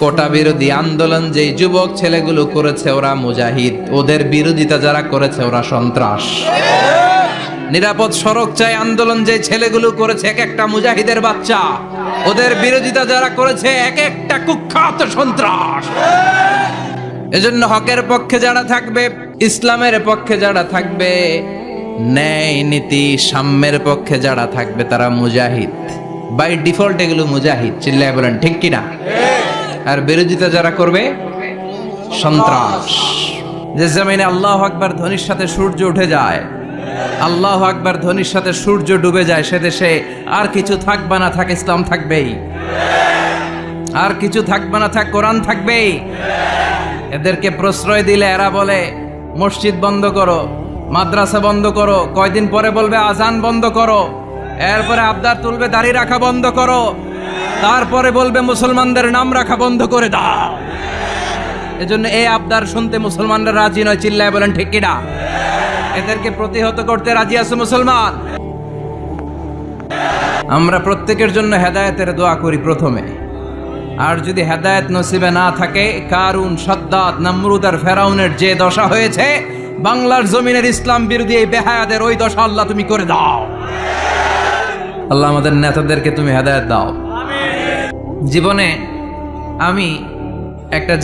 কোটা বিরোধী আন্দোলন যেই যুবক ছেলেগুলো করেছে ওরা মুজাহিদ, ওদের বিরোধিতা যারা করেছে ওরা সন্ত্রাস। নিরাপদ সড়ক চাই আন্দোলন যে ছেলেগুলো করেছে এক একটা মুজাহিদের বাচ্চা, ওদের বিরোধিতা যারা করেছে এক একটা কুখ্যাত সন্ত্রাস। এজন্য হকের পক্ষে যারা থাকবে, ইসলামের পক্ষে যারা থাকবে, ন্যায় নীতি সাম্যের পক্ষে যারা থাকবে তারা মুজাহিদ। বাই ডিফল্ট এগুলো মুজাহিদ। চিল্লায় বলেন ঠিক কিনা? আর বিরোধিতা যারা করবে সন্ত্রাস। যে জমিনে আল্লাহু আকবার ধ্বনির সাথে সূর্য উঠে যায়, আল্লাহু আকবার ধ্বনির সাথে সূর্য ডুবে যায়, সে দেশে আর কিছু থাকবে না, থাক ইসলাম থাকবেই। আর কিছু থাকবে না, থাক কোরআন থাকবেই। এদেরকে প্রশ্রয় দিলে এরা বলে মসজিদ বন্ধ করো, মাদ্রাসা বন্ধ করো, কয়দিন পরে বলবে আজান বন্ধ করো, এরপরে আবদার তুলবে দাড়ি রাখা বন্ধ করো, তারপরে বলবে মুসলমানদের নাম রাখা বন্ধ করে দাও। এজন্য এই আবদার শুনতে মুসলমানরা রাজি নয়। চিল্লায় বলেন ঠিক কিনা? এদেরকে প্রতিহত করতে রাজি আছে মুসলমান। আমরা প্রত্যেকের জন্য হেদায়েতের দোয়া করি প্রথমে। আর যদি হেদায়েত নসিবে না থাকে, কারুন, সাদ্দাত, নমরুদ আর ফেরাউনের যে দশা হয়েছে, বাংলার জমিনের ইসলাম বিরোধী এই বেহায়াদের ওই দশা আল্লাহ তুমি করে দাও। আল্লাহ আমাদের নেতাদেরকে তুমি হেদায়েত দাও।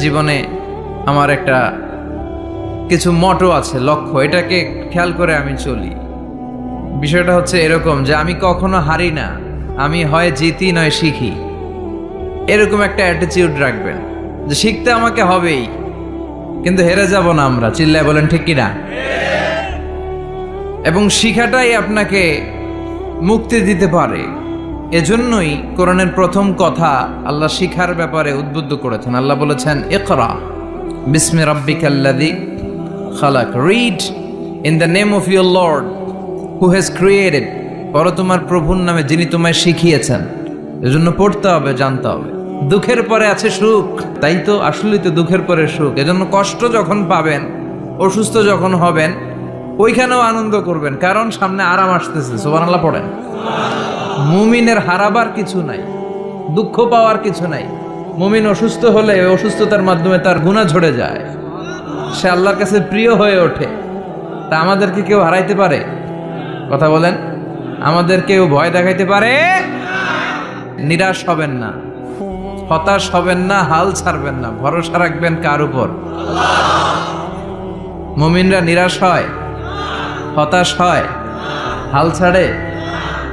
জীবনে আমার একটা কিছু মটো আছে, লক্ষ্য, এটাকে খেয়াল করে আমি চলি। বিষয়টা হচ্ছে এরকম যে আমি কখনো হারি না, আমি হয় জিতি নয় শিখি। এরকম একটা অ্যাটিটিউড রাখবেন যে শিখতে আমাকে হবেই, কিন্তু হেরে যাব না আমরা। চিল্লায় বলেন ঠিক কিনা? এবং শিখাটাই আপনাকে মুক্তি দিতে পারে। এজন্যই কোরআনের প্রথম কথা আল্লাহ শিখার ব্যাপারে উদ্বুদ্ধ করেছেন। আল্লাহ বলেছেন ইকরা বিসমি রাব্বিকাল্লাযী খালাক, read in the name of your lord who has created. পড়ো তোমার প্রভুর নামে যিনি তোমায় শিখিয়েছেন। এজন্য পড়তে হবে, জানতে হবে। দুঃখের পরে আছে সুখ, তাই তো আসলেই তো দুঃখের পরে সুখ। এজন্য কষ্ট যখন পাবেন, অসুস্থ যখন হবেন, ওইখানেও আনন্দ করবেন, কারণ সামনে আরাম আসতেছে। সুবহানাল্লাহ পড়েন। মুমিনের হারাবার কিছু নাই, দুঃখ পাওয়ার কিছু নাই। মুমিন অসুস্থ হলে অসুস্থতার মাধ্যমে তার গুনাহ ঝরে যায়, সে আল্লাহর কাছে প্রিয় হয়ে ওঠে। তা আমাদেরকে কেউ হারাইতে পারে? কথা বলেন। আমাদের কেউ ভয় দেখাইতে পারে? নিরাশ হবেন না, হতাশ হবেন না, হাল ছাড়বেন না, ভরসা রাখবেন কার উপর? মুমিনরা নিরাশ হয়, হতাশ হয়, হাল ছাড়ে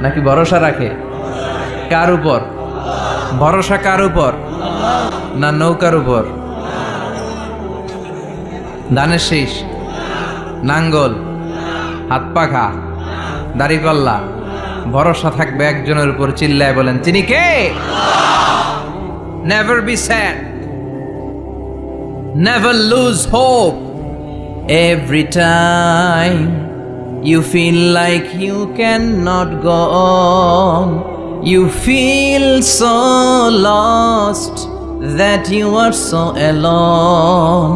নাকি ভরসা রাখে? কার উপর ভরসা? কার উপর? না নৌকার উপর? ধানের শীষ, নাঙ্গল, হাত পাখা, দাড়িপাল্লা, ভরসা থাকবে একজনের উপর। চিল্লায় বলেন তিনি কে? Never be sad, never lose hope. Every time you feel like you cannot go on, you feel so lost that you are so alone.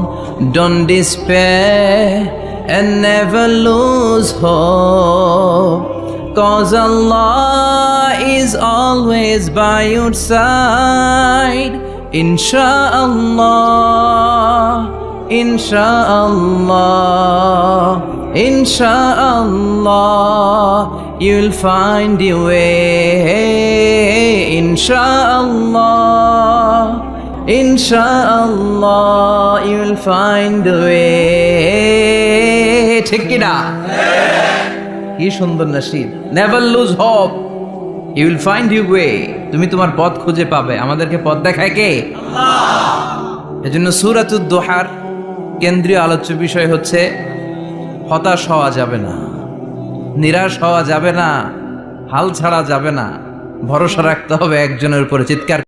Don't despair and never lose hope, 'cause Allah is always by your side. Insha'Allah, Insha'Allah, Insha'Allah, you'll find your way. Insha'Allah, Insha'Allah, you'll find the way. ঠিক কি না? কি সুন্দর নাশিদ। Never lose hope, you will find your way. তুমি তোমার পথ খুঁজে পাবে। আমাদেরকে পথ দেখায় কে? আল্লাহ। এজন্য সূরাতুদ দুহার কেন্দ্রীয় আলোচ্য বিষয় হচ্ছে হতাশ হওয়া যাবে না, নিরাশ হওয়া যাবে না, হাল ছাড়া যাবে না, ভরসা রাখতে হবে একজনের উপরে। চিৎকার